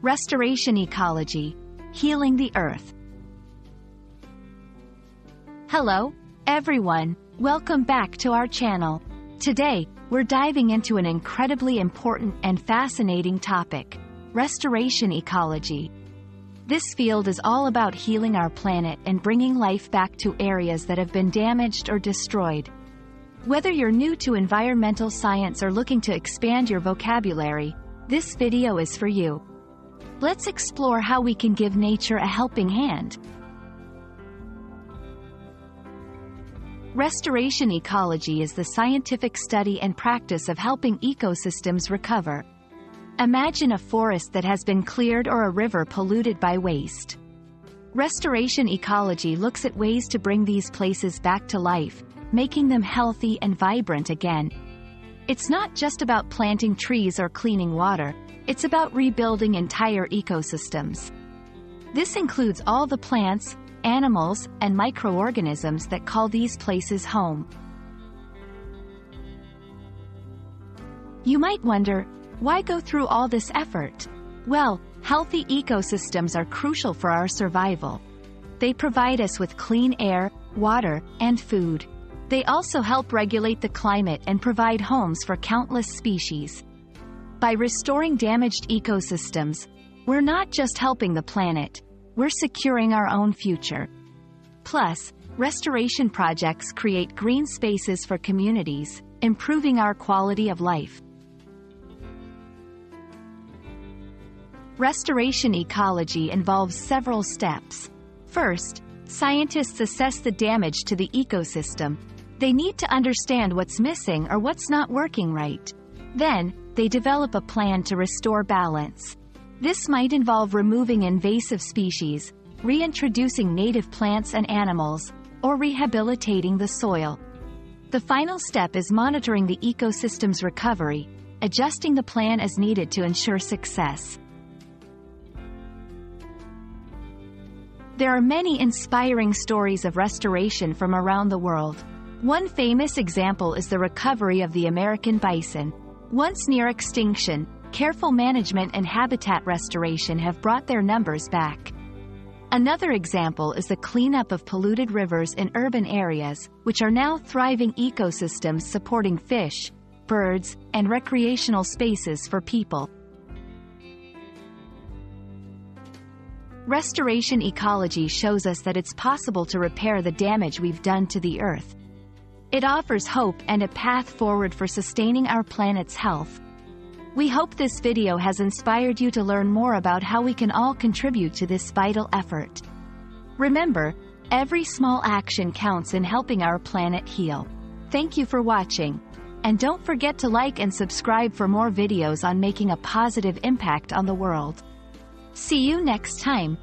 Restoration Ecology, healing the earth. Hello, everyone. Welcome back to our channel. Today, we're diving into an incredibly important and fascinating topic: restoration ecology. This field is all about healing our planet and bringing life back to areas that have been damaged or destroyed. Whether you're new to environmental science or looking to expand your vocabulary, this video is for you. Let's explore how we can give nature a helping hand. Restoration ecology is the scientific study and practice of helping ecosystems recover. Imagine a forest that has been cleared or a river polluted by waste. Restoration ecology looks at ways to bring these places back to life, making them healthy and vibrant again. It's not just about planting trees or cleaning water, it's about rebuilding entire ecosystems. This includes all the plants, animals, and microorganisms that call these places home. You might wonder, why go through all this effort? Well, healthy ecosystems are crucial for our survival. They provide us with clean air, water, and food. They also help regulate the climate and provide homes for countless species. By restoring damaged ecosystems, we're not just helping the planet, we're securing our own future. Plus, restoration projects create green spaces for communities, improving our quality of life. Restoration ecology involves several steps. First, scientists assess the damage to the ecosystem. They need to understand what's missing or what's not working right. Then, they develop a plan to restore balance. This might involve removing invasive species, reintroducing native plants and animals, or rehabilitating the soil. The final step is monitoring the ecosystem's recovery, adjusting the plan as needed to ensure success. There are many inspiring stories of restoration from around the world. One famous example is the recovery of the American bison. Once near extinction, careful management and habitat restoration have brought their numbers back. Another example is the cleanup of polluted rivers in urban areas, which are now thriving ecosystems supporting fish, birds, and recreational spaces for people. Restoration ecology shows us that it's possible to repair the damage we've done to the earth. It offers hope and a path forward for sustaining our planet's health. We hope this video has inspired you to learn more about how we can all contribute to this vital effort. Remember, every small action counts in helping our planet heal. Thank you for watching. And don't forget to like and subscribe for more videos on making a positive impact on the world. See you next time.